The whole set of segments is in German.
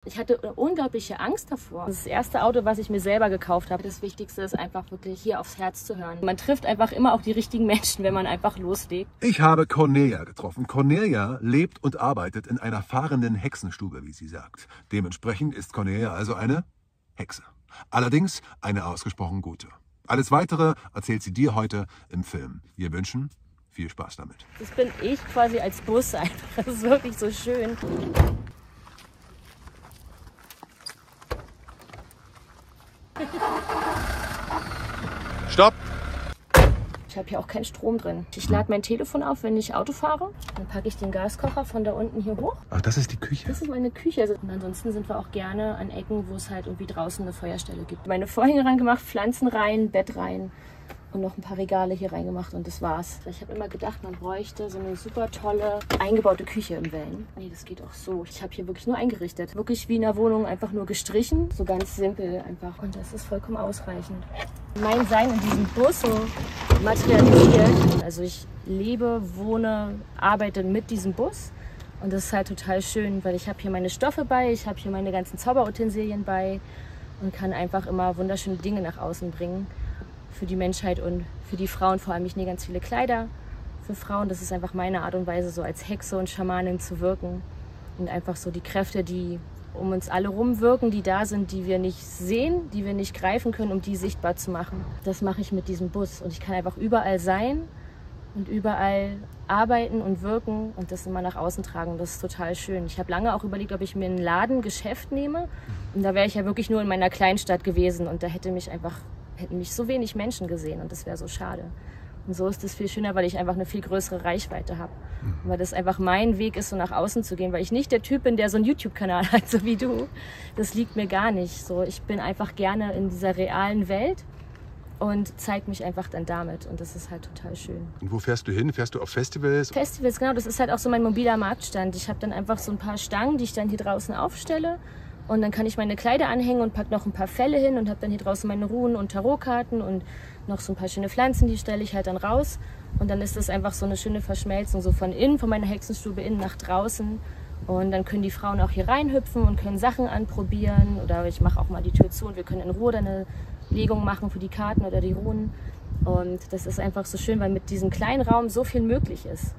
Ich hatte eine unglaubliche Angst davor. Das ist das erste Auto, was ich mir selber gekauft habe. Das Wichtigste ist einfach wirklich hier aufs Herz zu hören. Man trifft einfach immer auch die richtigen Menschen, wenn man einfach loslegt. Ich habe Cornelia getroffen. Cornelia lebt und arbeitet in einer fahrenden Hexenstube, wie sie sagt. Dementsprechend ist Cornelia also eine Hexe. Allerdings eine ausgesprochen gute. Alles Weitere erzählt sie dir heute im Film. Wir wünschen viel Spaß damit. Das bin ich quasi als Bus einfach. Das ist wirklich so schön. Stopp! Ich habe hier auch keinen Strom drin. Ich lade mein Telefon auf, wenn ich Auto fahre. Dann packe ich den Gaskocher von da unten hier hoch. Ach, das ist die Küche? Das ist meine Küche. Und ansonsten sind wir auch gerne an Ecken, wo es halt irgendwie draußen eine Feuerstelle gibt. Meine Vorhänge reingemacht, Pflanzen rein, Bett rein und noch ein paar Regale hier reingemacht und das war's. Ich habe immer gedacht, man bräuchte so eine super tolle eingebaute Küche im Van. Nee, das geht auch so. Ich habe hier wirklich nur eingerichtet. Wirklich wie in der Wohnung, einfach nur gestrichen. So ganz simpel einfach. Und das ist vollkommen ausreichend. Mein Sein in diesem Bus so materialisiert. Also ich lebe, wohne, arbeite mit diesem Bus. Und das ist halt total schön, weil ich habe hier meine Stoffe bei, ich habe hier meine ganzen Zauberutensilien bei und kann einfach immer wunderschöne Dinge nach außen bringen. Für die Menschheit und für die Frauen vor allem. Ich nähe ganz viele Kleider für Frauen. Das ist einfach meine Art und Weise, so als Hexe und Schamanin zu wirken. Und einfach so die Kräfte, die um uns alle rumwirken, die da sind, die wir nicht sehen, die wir nicht greifen können, um die sichtbar zu machen. Das mache ich mit diesem Bus. Und ich kann einfach überall sein und überall arbeiten und wirken und das immer nach außen tragen. Das ist total schön. Ich habe lange auch überlegt, ob ich mir ein Ladengeschäft nehme. Und da wäre ich ja wirklich nur in meiner Kleinstadt gewesen und da hätten mich so wenig Menschen gesehen und das wäre so schade. Und so ist es viel schöner, weil ich einfach eine viel größere Reichweite habe. Und weil das einfach mein Weg ist, so nach außen zu gehen, weil ich nicht der Typ bin, der so einen YouTube-Kanal hat, so wie du. Das liegt mir gar nicht. So, ich bin einfach gerne in dieser realen Welt und zeige mich einfach dann damit. Und das ist halt total schön. Und wo fährst du hin? Fährst du auf Festivals? Festivals, genau. Das ist halt auch so mein mobiler Marktstand. Ich habe dann einfach so ein paar Stangen, die ich dann hier draußen aufstelle. Und dann kann ich meine Kleider anhängen und packe noch ein paar Felle hin und habe dann hier draußen meine Runen und Tarotkarten und noch so ein paar schöne Pflanzen, die stelle ich halt dann raus. Und dann ist das einfach so eine schöne Verschmelzung, so von innen, von meiner Hexenstube innen nach draußen. Und dann können die Frauen auch hier reinhüpfen und können Sachen anprobieren. Oder ich mache auch mal die Tür zu und wir können in Ruhe dann eine Legung machen für die Karten oder die Runen. Und das ist einfach so schön, weil mit diesem kleinen Raum so viel möglich ist.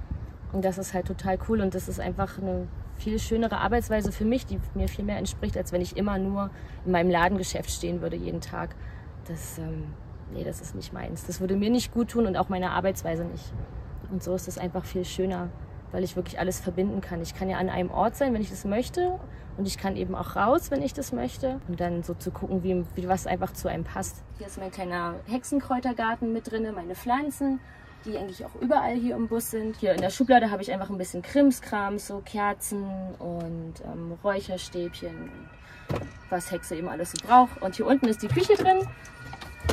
Und das ist halt total cool und das ist einfach eine viel schönere Arbeitsweise für mich, die mir viel mehr entspricht, als wenn ich immer nur in meinem Ladengeschäft stehen würde jeden Tag. Nee, das ist nicht meins. Das würde mir nicht gut tun und auch meine Arbeitsweise nicht. Und so ist es einfach viel schöner, weil ich wirklich alles verbinden kann. Ich kann ja an einem Ort sein, wenn ich das möchte und ich kann eben auch raus, wenn ich das möchte. Und dann so zu gucken, wie was einfach zu einem passt. Hier ist mein kleiner Hexenkräutergarten mit drin, meine Pflanzen, die eigentlich auch überall hier im Bus sind. Hier in der Schublade habe ich einfach ein bisschen Krimskram, so Kerzen und Räucherstäbchen, was Hexe eben alles so braucht. Und hier unten ist die Küche drin.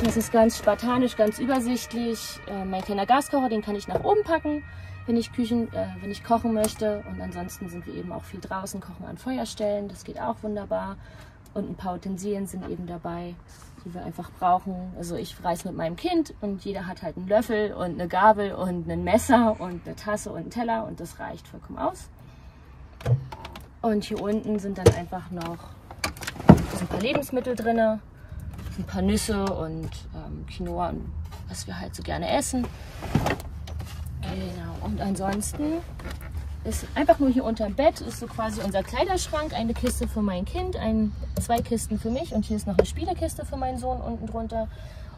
Das ist ganz spartanisch, ganz übersichtlich. Mein kleiner Gaskocher, den kann ich nach oben packen, wenn ich kochen möchte. Und ansonsten sind wir eben auch viel draußen, kochen an Feuerstellen. Das geht auch wunderbar. Und ein paar Utensilien sind eben dabei, die wir einfach brauchen. Also ich reise mit meinem Kind und jeder hat halt einen Löffel und eine Gabel und ein Messer und eine Tasse und einen Teller und das reicht vollkommen aus. Und hier unten sind dann einfach noch ein paar Lebensmittel drin, ein paar Nüsse und Quinoa, was wir halt so gerne essen. Genau. Und ansonsten ist einfach nur hier unterm Bett, ist so quasi unser Kleiderschrank, eine Kiste für mein Kind, zwei Kisten für mich und hier ist noch eine Spielekiste für meinen Sohn unten drunter.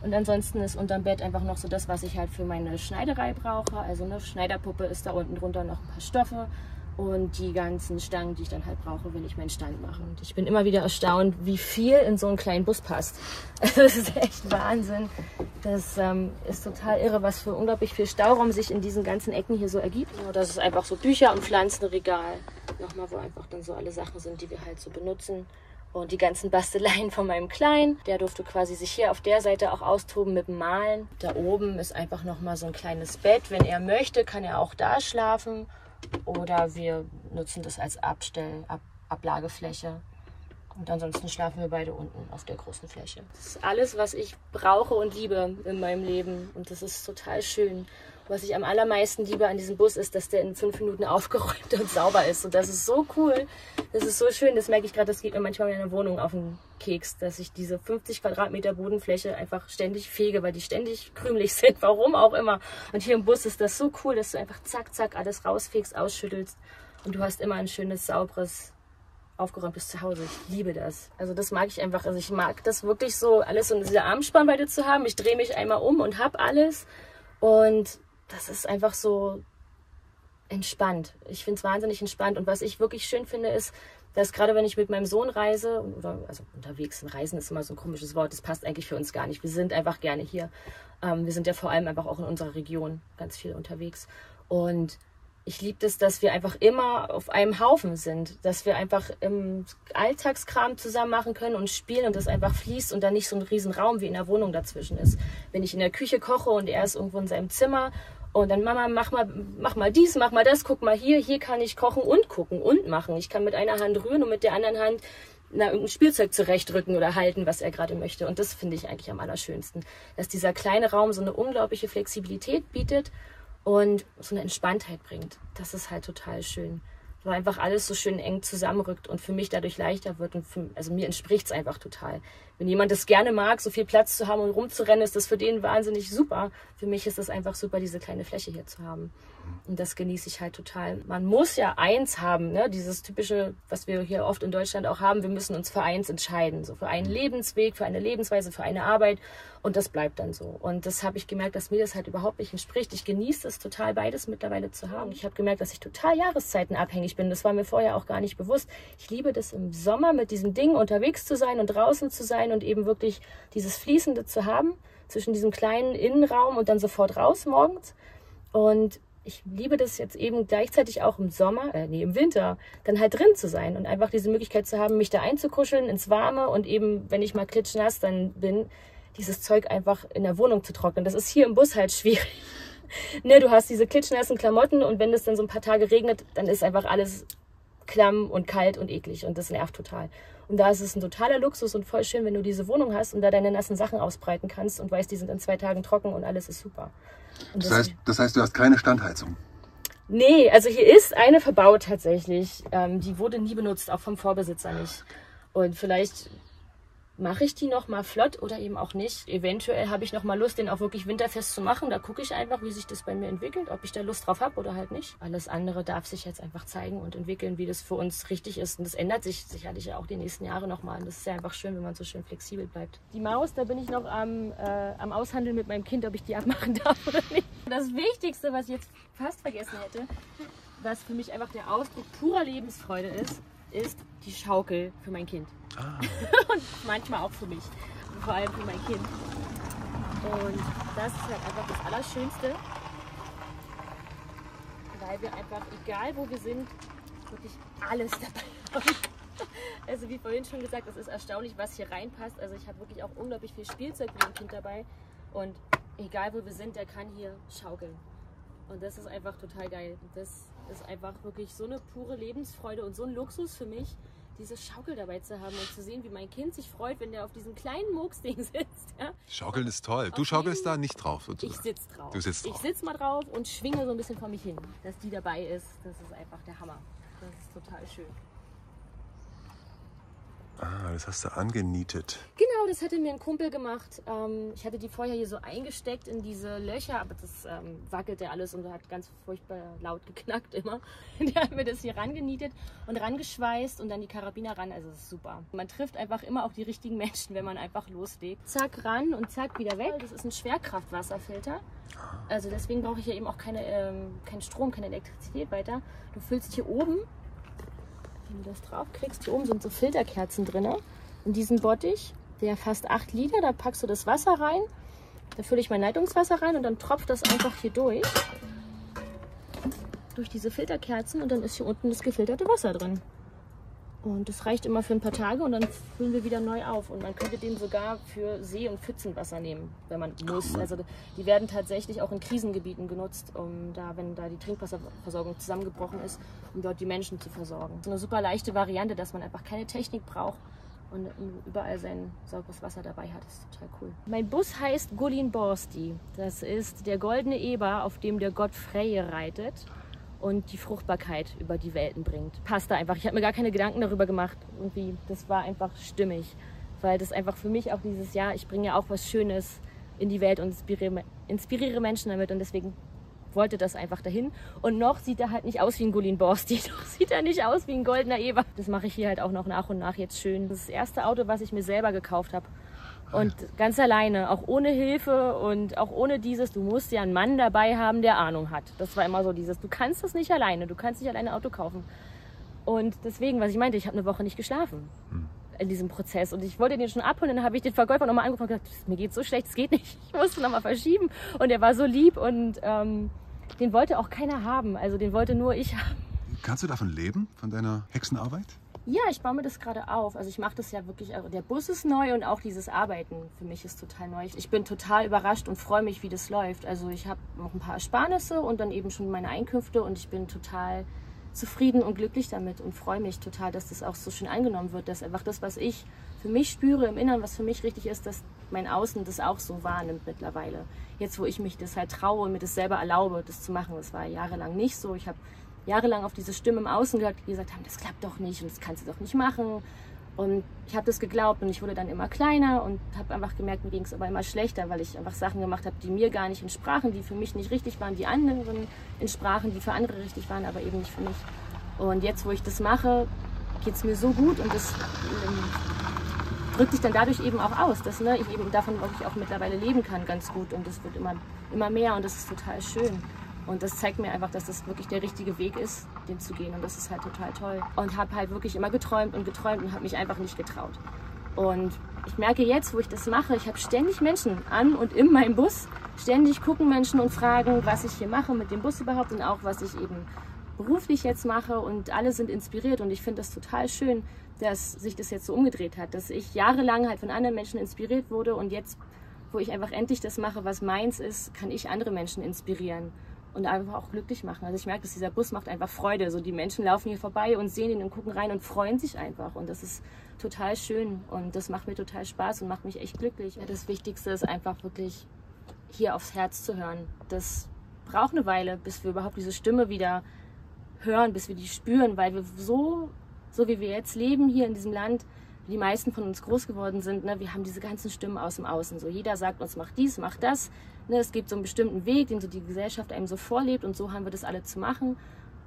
Und ansonsten ist unterm Bett einfach noch so das, was ich halt für meine Schneiderei brauche. Also eine Schneiderpuppe ist da unten drunter noch ein paar Stoffe und die ganzen Stangen, die ich dann halt brauche, wenn ich meinen Stand mache. Und ich bin immer wieder erstaunt, wie viel in so einen kleinen Bus passt. Das ist echt Wahnsinn. Das ist total irre, was für unglaublich viel Stauraum sich in diesen ganzen Ecken hier so ergibt. Das ist einfach so Bücher- und Pflanzenregal. Nochmal, wo einfach dann so alle Sachen sind, die wir halt so benutzen. Und die ganzen Basteleien von meinem Kleinen. Der durfte quasi sich hier auf der Seite auch austoben mit dem Malen. Da oben ist einfach nochmal so ein kleines Bett. Wenn er möchte, kann er auch da schlafen. Oder wir nutzen das als Ablagefläche. Und ansonsten schlafen wir beide unten auf der großen Fläche. Das ist alles, was ich brauche und liebe in meinem Leben. Und das ist total schön. Was ich am allermeisten liebe an diesem Bus ist, dass der in 5 Minuten aufgeräumt und sauber ist. Und das ist so cool. Das ist so schön. Das merke ich gerade, das geht mir manchmal in der Wohnung auf den Keks, dass ich diese 50 Quadratmeter Bodenfläche einfach ständig fege, weil die ständig krümelig sind. Warum auch immer. Und hier im Bus ist das so cool, dass du einfach zack, zack alles rausfegst, ausschüttelst. Und du hast immer ein schönes, sauberes, aufgeräumtes Zuhause. Ich liebe das. Also das mag ich einfach. Also ich mag das wirklich so, alles in dieser Armspannweite zu haben. Ich drehe mich einmal um und habe alles. Und das ist einfach so entspannt. Ich finde es wahnsinnig entspannt. Und was ich wirklich schön finde, ist, dass gerade wenn ich mit meinem Sohn reise, oder also unterwegs, reisen ist immer so ein komisches Wort, das passt eigentlich für uns gar nicht. Wir sind einfach gerne hier. Wir sind ja vor allem einfach auch in unserer Region ganz viel unterwegs. Und ich liebe es, dass wir einfach immer auf einem Haufen sind, dass wir einfach im Alltagskram zusammen machen können und spielen und das einfach fließt und dann nicht so ein riesen Raum wie in der Wohnung dazwischen ist. Wenn ich in der Küche koche und er ist irgendwo in seinem Zimmer und dann Mama, mach mal dies, mach mal das, guck mal hier kann ich kochen und machen. Ich kann mit einer Hand rühren und mit der anderen Hand irgendein Spielzeug zurechtrücken oder halten, was er gerade möchte. Und das finde ich eigentlich am allerschönsten, dass dieser kleine Raum so eine unglaubliche Flexibilität bietet und so eine Entspanntheit bringt. Das ist halt total schön. Weil einfach alles so schön eng zusammenrückt und für mich dadurch leichter wird. Und also mir entspricht es einfach total. Wenn jemand das gerne mag, so viel Platz zu haben und rumzurennen, ist das für den wahnsinnig super. Für mich ist es einfach super, diese kleine Fläche hier zu haben. Und das genieße ich halt total. Man muss ja eins haben, ne? Dieses typische, was wir hier oft in Deutschland auch haben. Wir müssen uns für eins entscheiden. So für einen Lebensweg, für eine Lebensweise, für eine Arbeit. Und das bleibt dann so. Und das habe ich gemerkt, dass mir das halt überhaupt nicht entspricht. Ich genieße es total, beides mittlerweile zu haben. Ich habe gemerkt, dass ich total jahreszeitenabhängig bin. Das war mir vorher auch gar nicht bewusst. Ich liebe das im Sommer mit diesen Dingen unterwegs zu sein und draußen zu sein und eben wirklich dieses Fließende zu haben zwischen diesem kleinen Innenraum und dann sofort raus morgens. Und ich liebe das jetzt eben gleichzeitig auch im im Winter, dann halt drin zu sein und einfach diese Möglichkeit zu haben, mich da einzukuscheln ins Warme und eben, wenn ich mal klitschnass dann bin, dieses Zeug einfach in der Wohnung zu trocknen. Das ist hier im Bus halt schwierig. Ne, du hast diese klitschnassen Klamotten und wenn es dann so ein paar Tage regnet, dann ist einfach alles klamm und kalt und eklig und das nervt total. Und da ist es ein totaler Luxus und voll schön, wenn du diese Wohnung hast und da deine nassen Sachen ausbreiten kannst und weißt, die sind in 2 Tagen trocken und alles ist super. Und das heißt, du hast keine Standheizung? Nee, also hier ist eine verbaut tatsächlich. Die wurde nie benutzt, auch vom Vorbesitzer nicht. Und vielleicht mache ich die noch mal flott oder eben auch nicht. Eventuell habe ich noch mal Lust, den auch wirklich winterfest zu machen. Da gucke ich einfach, wie sich das bei mir entwickelt, ob ich da Lust drauf habe oder halt nicht. Alles andere darf sich jetzt einfach zeigen und entwickeln, wie das für uns richtig ist. Und das ändert sich sicherlich ja auch die nächsten Jahre noch mal. Und das ist ja einfach schön, wenn man so schön flexibel bleibt. Die Maus, da bin ich noch am Aushandeln mit meinem Kind, ob ich die abmachen darf oder nicht. Das Wichtigste, was ich jetzt fast vergessen hätte, was für mich einfach der Ausdruck purer Lebensfreude ist die Schaukel für mein Kind. Und manchmal auch für mich, vor allem für mein Kind. Und das ist halt einfach das Allerschönste, weil wir einfach, egal wo wir sind, wirklich alles dabei haben. Also wie vorhin schon gesagt, es ist erstaunlich, was hier reinpasst. Also ich habe wirklich auch unglaublich viel Spielzeug für mein Kind dabei. Und egal wo wir sind, der kann hier schaukeln. Und das ist einfach total geil. Das ist einfach wirklich so eine pure Lebensfreude und so ein Luxus für mich, diese Schaukel dabei zu haben und zu sehen, wie mein Kind sich freut, wenn der auf diesem kleinen Murksding sitzt. Ja? Schaukeln ist toll. Du schaukelst da nicht drauf, sozusagen. Ich sitze drauf. Du sitzt drauf. Ich sitze mal drauf und schwinge so ein bisschen vor mich hin. Dass die dabei ist, das ist einfach der Hammer. Das ist total schön. Ah, das hast du angenietet. Genau, das hatte mir ein Kumpel gemacht. Ich hatte die vorher hier so eingesteckt in diese Löcher, aber das wackelte alles und hat ganz furchtbar laut geknackt immer. Der hat mir das hier rangenietet und rangeschweißt und dann die Karabiner ran. Also das ist super. Man trifft einfach immer auch die richtigen Menschen, wenn man einfach loslegt. Zack ran und zack wieder weg. Das ist ein Schwerkraftwasserfilter. Also deswegen brauche ich ja eben auch keinen Strom, keine Elektrizität weiter. Du füllst hier oben, wenn du das drauf kriegst, hier oben sind so Filterkerzen drin. In diesen Bottich, der fast 8 Liter, da packst du das Wasser rein. Da fülle ich mein Leitungswasser rein und dann tropft das einfach hier durch diese Filterkerzen und dann ist hier unten das gefilterte Wasser drin. Und das reicht immer für ein paar Tage und dann füllen wir wieder neu auf. Und man könnte den sogar für See- und Pfützenwasser nehmen, wenn man muss. Also die werden tatsächlich auch in Krisengebieten genutzt, wenn da die Trinkwasserversorgung zusammengebrochen ist, um dort die Menschen zu versorgen. So eine super leichte Variante, dass man einfach keine Technik braucht, und überall sein sauberes Wasser dabei hat. Das ist total cool. Mein Bus heißt Gullin Borsti. Das ist der goldene Eber, auf dem der Gott Freyr reitet und die Fruchtbarkeit über die Welten bringt. Passt da einfach. Ich habe mir gar keine Gedanken darüber gemacht. Irgendwie, das war einfach stimmig, weil das einfach für mich auch dieses Jahr, ich bringe ja auch was Schönes in die Welt und inspiriere Menschen damit und deswegen wollte das einfach dahin. Und noch sieht er halt nicht aus wie ein Gullin Borsti, noch sieht er nicht aus wie ein goldener Eber. Das mache ich hier halt auch noch nach und nach jetzt schön. Das ist das erste Auto, was ich mir selber gekauft habe. Und ganz alleine, auch ohne Hilfe und auch ohne dieses, du musst ja einen Mann dabei haben, der Ahnung hat. Das war immer so dieses, du kannst das nicht alleine, du kannst nicht alleine ein Auto kaufen. Und deswegen, was ich meinte, ich habe eine Woche nicht geschlafen in diesem Prozess. Und ich wollte den schon abholen, dann habe ich den Verkäufer nochmal angerufen und gesagt, mir geht so schlecht, es geht nicht. Ich musste nochmal verschieben. Und er war so lieb und den wollte auch keiner haben. Also den wollte nur ich haben. Kannst du davon leben, von deiner Hexenarbeit? Ja, ich baue mir das gerade auf. Also ich mache das ja wirklich, der Bus ist neu und auch dieses Arbeiten für mich ist total neu. Ich bin total überrascht und freue mich, wie das läuft. Also ich habe noch ein paar Ersparnisse und dann eben schon meine Einkünfte und ich bin total zufrieden und glücklich damit und freue mich total, dass das auch so schön angenommen wird, dass einfach das, was ich für mich spüre im Inneren, was für mich richtig ist, dass mein Außen das auch so wahrnimmt mittlerweile. Jetzt, wo ich mich das halt traue und mir das selber erlaube, das zu machen. Das war jahrelang nicht so. Ich habe jahrelang auf diese Stimme im Außen gehört, die gesagt haben, das klappt doch nicht und das kannst du doch nicht machen. Und ich habe das geglaubt und ich wurde dann immer kleiner und habe einfach gemerkt, mir ging es aber immer schlechter, weil ich einfach Sachen gemacht habe, die mir gar nicht entsprachen, die für mich nicht richtig waren, die anderen entsprachen, die für andere richtig waren, aber eben nicht für mich. Und jetzt, wo ich das mache, geht es mir so gut und das drückt sich dann dadurch eben auch aus, dass ich eben davon wirklich auch mittlerweile leben kann ganz gut und das wird immer mehr und das ist total schön. Und das zeigt mir einfach, dass das wirklich der richtige Weg ist, den zu gehen. Und das ist halt total toll. Und habe halt wirklich immer geträumt und habe mich einfach nicht getraut. Und ich merke jetzt, wo ich das mache, ich habe ständig Menschen an und in meinem Bus. Ständig gucken Menschen und fragen, was ich hier mache mit dem Bus überhaupt und auch, was ich eben beruflich jetzt mache. Und alle sind inspiriert. Und ich finde das total schön, dass sich das jetzt so umgedreht hat. Dass ich jahrelang halt von anderen Menschen inspiriert wurde. Und jetzt, wo ich einfach endlich das mache, was meins ist, kann ich andere Menschen inspirieren. Und einfach auch glücklich machen. Also ich merke, dass dieser Bus macht einfach Freude. So die Menschen laufen hier vorbei und sehen ihn und gucken rein und freuen sich einfach. Und das ist total schön und das macht mir total Spaß und macht mich echt glücklich. Ja, das Wichtigste ist einfach wirklich hier aufs Herz zu hören. Das braucht eine Weile, bis wir überhaupt diese Stimme wieder hören, bis wir die spüren, weil wir so wie wir jetzt leben hier in diesem Land, wie die meisten von uns groß geworden sind, wir haben diese ganzen Stimmen aus dem Außen. So jeder sagt uns, mach dies, mach das. Es gibt so einen bestimmten Weg, den so die Gesellschaft einem so vorlebt und so haben wir das alle zu machen.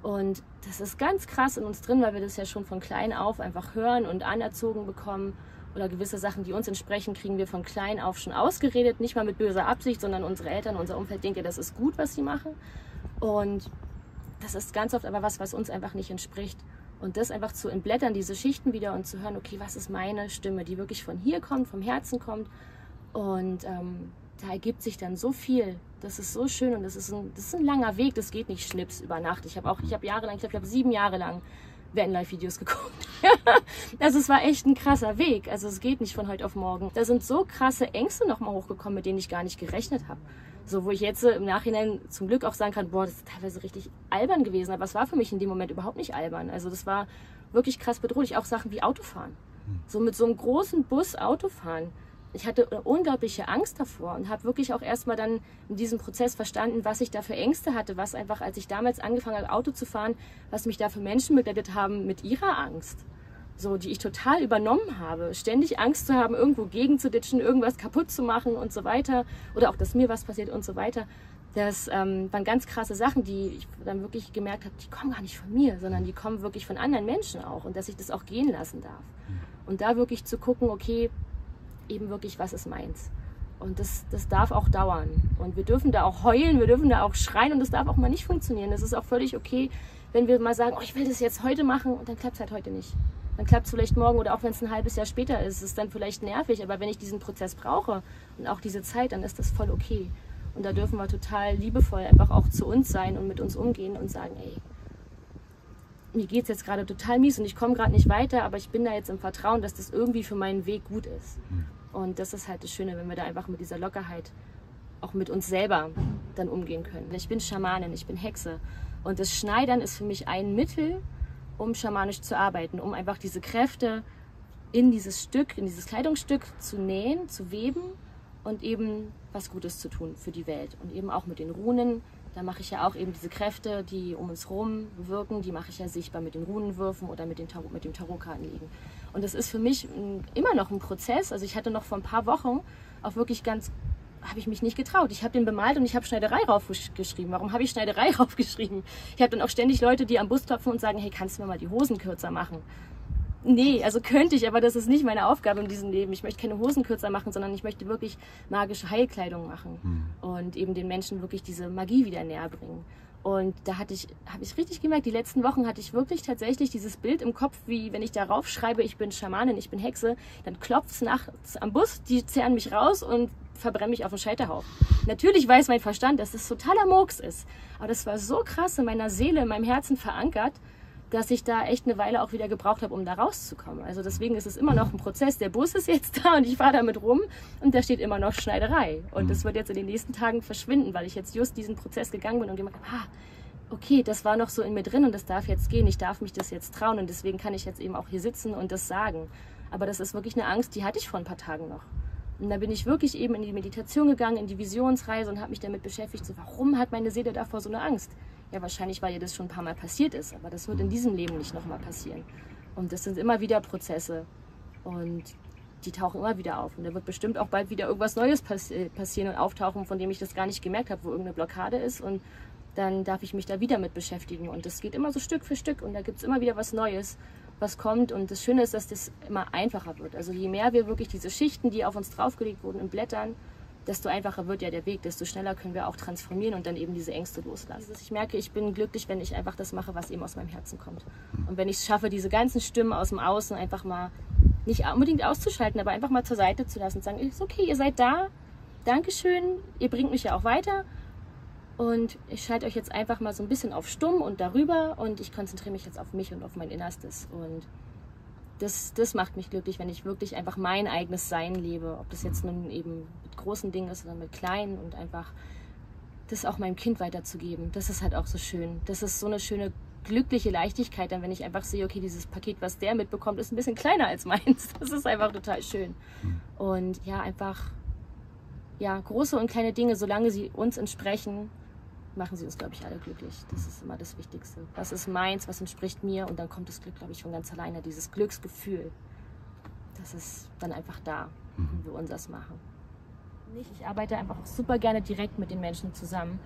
Und das ist ganz krass in uns drin, weil wir das ja schon von klein auf einfach hören und anerzogen bekommen. Oder gewisse Sachen, die uns entsprechen, kriegen wir von klein auf schon ausgeredet. Nicht mal mit böser Absicht, sondern unsere Eltern, unser Umfeld denkt ja, das ist gut, was sie machen. Und das ist ganz oft aber was uns einfach nicht entspricht. Und das einfach zu entblättern, diese Schichten wieder und zu hören, okay, was ist meine Stimme, die wirklich von hier kommt, vom Herzen kommt. Und da ergibt sich dann so viel. Das ist so schön und das ist ein langer Weg. Das geht nicht schnips über Nacht. Ich habe 7 Jahre lang Vanlife-Videos geguckt. Also es war echt ein krasser Weg. Also es geht nicht von heute auf morgen. Da sind so krasse Ängste nochmal hochgekommen, mit denen ich gar nicht gerechnet habe. So, wo ich jetzt im Nachhinein zum Glück auch sagen kann, boah, das ist teilweise richtig albern gewesen. Aber es war für mich in dem Moment überhaupt nicht albern. Also das war wirklich krass bedrohlich. Auch Sachen wie Autofahren. So mit so einem großen Bus Autofahren. Ich hatte eine unglaubliche Angst davor und habe wirklich auch erstmal dann in diesem Prozess verstanden, was ich da für Ängste hatte, was einfach, als ich damals angefangen habe, Auto zu fahren, was mich da für Menschen begleitet haben mit ihrer Angst, so, die ich total übernommen habe. Ständig Angst zu haben, irgendwo gegenzuditschen, irgendwas kaputt zu machen und so weiter oder auch, dass mir was passiert und so weiter. Das waren ganz krasse Sachen, die ich dann wirklich gemerkt habe, die kommen gar nicht von mir, sondern die kommen wirklich von anderen Menschen auch und dass ich das auch gehen lassen darf. Und da wirklich zu gucken, okay, eben wirklich, was ist meins. Und das darf auch dauern. Und wir dürfen da auch heulen, wir dürfen da auch schreien und das darf auch mal nicht funktionieren. Das ist auch völlig okay, wenn wir mal sagen, oh, ich will das jetzt heute machen und dann klappt es halt heute nicht. Dann klappt es vielleicht morgen oder auch wenn es ein halbes Jahr später ist, ist es dann vielleicht nervig. Aber wenn ich diesen Prozess brauche und auch diese Zeit, dann ist das voll okay. Und da dürfen wir total liebevoll einfach auch zu uns sein und mit uns umgehen und sagen, ey, mir geht es jetzt gerade total mies und ich komme gerade nicht weiter, aber ich bin da jetzt im Vertrauen, dass das irgendwie für meinen Weg gut ist. Und das ist halt das Schöne, wenn wir da einfach mit dieser Lockerheit auch mit uns selber dann umgehen können. Ich bin Schamanin, ich bin Hexe und das Schneidern ist für mich ein Mittel, um schamanisch zu arbeiten, um einfach diese Kräfte in dieses Stück, in dieses Kleidungsstück zu nähen, zu weben und eben was Gutes zu tun für die Welt. Und eben auch mit den Runen, da mache ich ja auch eben diese Kräfte, die um uns herum wirken, die mache ich ja sichtbar mit den Runenwürfen oder mit dem Tarotkartenlegen. Und das ist für mich immer noch ein Prozess. Also ich hatte noch vor ein paar Wochen auch wirklich habe ich mich nicht getraut. Ich habe den bemalt und ich habe Schneiderei raufgeschrieben. Warum habe ich Schneiderei raufgeschrieben? Ich habe dann auch ständig Leute, die am Bus klopfen und sagen, hey, kannst du mir mal die Hosen kürzer machen? Nee, also könnte ich, aber das ist nicht meine Aufgabe in diesem Leben. Ich möchte keine Hosen kürzer machen, sondern ich möchte wirklich magische Heilkleidung machen und eben den Menschen wirklich diese Magie wieder näher bringen. Und da habe ich richtig gemerkt, die letzten Wochen hatte ich wirklich tatsächlich dieses Bild im Kopf, wie wenn ich darauf schreibe, ich bin Schamanin, ich bin Hexe, dann klopft es nachts am Bus, die zerren mich raus und verbrennen mich auf den Scheiterhaufen. Natürlich weiß mein Verstand, dass das totaler Murks ist, aber das war so krass in meiner Seele, in meinem Herzen verankert, dass ich da echt eine Weile auch wieder gebraucht habe, um da rauszukommen. Also deswegen ist es immer noch ein Prozess. Der Bus ist jetzt da und ich fahre damit rum und da steht immer noch Schneiderei. Und das wird jetzt in den nächsten Tagen verschwinden, weil ich jetzt just diesen Prozess gegangen bin und gemerkt habe, okay, das war noch so in mir drin und das darf jetzt gehen. Ich darf mich das jetzt trauen und deswegen kann ich jetzt eben auch hier sitzen und das sagen. Aber das ist wirklich eine Angst, die hatte ich vor ein paar Tagen noch. Und da bin ich wirklich eben in die Meditation gegangen, in die Visionsreise und habe mich damit beschäftigt, so, warum hat meine Seele davor so eine Angst? Ja, wahrscheinlich, weil ihr das schon ein paar Mal passiert ist, aber das wird in diesem Leben nicht nochmal passieren. Und das sind immer wieder Prozesse und die tauchen immer wieder auf. Und da wird bestimmt auch bald wieder irgendwas Neues passieren und auftauchen, von dem ich das gar nicht gemerkt habe, wo irgendeine Blockade ist. Und dann darf ich mich da wieder mit beschäftigen. Und das geht immer so Stück für Stück und da gibt es immer wieder was Neues, was kommt. Und das Schöne ist, dass das immer einfacher wird. Also je mehr wir wirklich diese Schichten, die auf uns draufgelegt wurden, in Blättern, desto einfacher wird ja der Weg, desto schneller können wir auch transformieren und dann eben diese Ängste loslassen. Ich merke, ich bin glücklich, wenn ich einfach das mache, was eben aus meinem Herzen kommt. Und wenn ich es schaffe, diese ganzen Stimmen aus dem Außen einfach mal nicht unbedingt auszuschalten, aber einfach mal zur Seite zu lassen und sagen, ist okay, ihr seid da, Dankeschön, ihr bringt mich ja auch weiter und ich schalte euch jetzt einfach mal so ein bisschen auf stumm und darüber und ich konzentriere mich jetzt auf mich und auf mein Innerstes und das macht mich glücklich, wenn ich wirklich einfach mein eigenes Sein lebe. Ob das jetzt nun eben mit großen Dingen ist oder mit kleinen und einfach das auch meinem Kind weiterzugeben. Das ist halt auch so schön. Das ist so eine schöne, glückliche Leichtigkeit, dann wenn ich einfach sehe, okay, dieses Paket, was der mitbekommt, ist ein bisschen kleiner als meins. Das ist einfach total schön. Und ja, einfach ja, große und kleine Dinge, solange sie uns entsprechen, machen sie uns, glaube ich, alle glücklich. Das ist immer das Wichtigste. Was ist meins, was entspricht mir und dann kommt das Glück, glaube ich, von ganz alleine. Dieses Glücksgefühl, das ist dann einfach da, wenn wir unseres machen. Ich arbeite einfach auch super gerne direkt mit den Menschen zusammen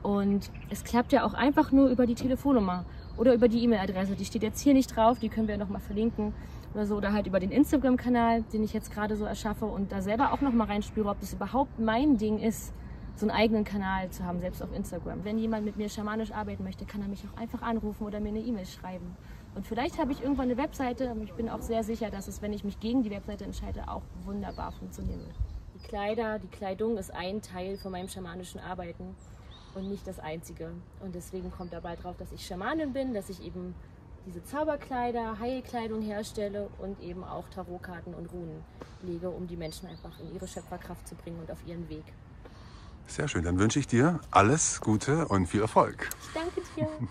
und es klappt ja auch einfach nur über die Telefonnummer oder über die E-Mail-Adresse. Die steht jetzt hier nicht drauf, die können wir noch mal verlinken oder so, oder halt über den Instagram-Kanal, den ich jetzt gerade so erschaffe und da selber auch noch mal reinspüre, ob das überhaupt mein Ding ist, so einen eigenen Kanal zu haben, selbst auf Instagram. Wenn jemand mit mir schamanisch arbeiten möchte, kann er mich auch einfach anrufen oder mir eine E-Mail schreiben. Und vielleicht habe ich irgendwann eine Webseite, aber ich bin auch sehr sicher, dass es, wenn ich mich gegen die Webseite entscheide, auch wunderbar funktionieren wird. Die Kleidung ist ein Teil von meinem schamanischen Arbeiten und nicht das einzige. Und deswegen kommt dabei drauf, dass ich Schamanin bin, dass ich eben diese Zauberkleider, Heilkleidung herstelle und eben auch Tarotkarten und Runen lege, um die Menschen einfach in ihre Schöpferkraft zu bringen und auf ihren Weg. Sehr schön, dann wünsche ich dir alles Gute und viel Erfolg. Ich danke dir.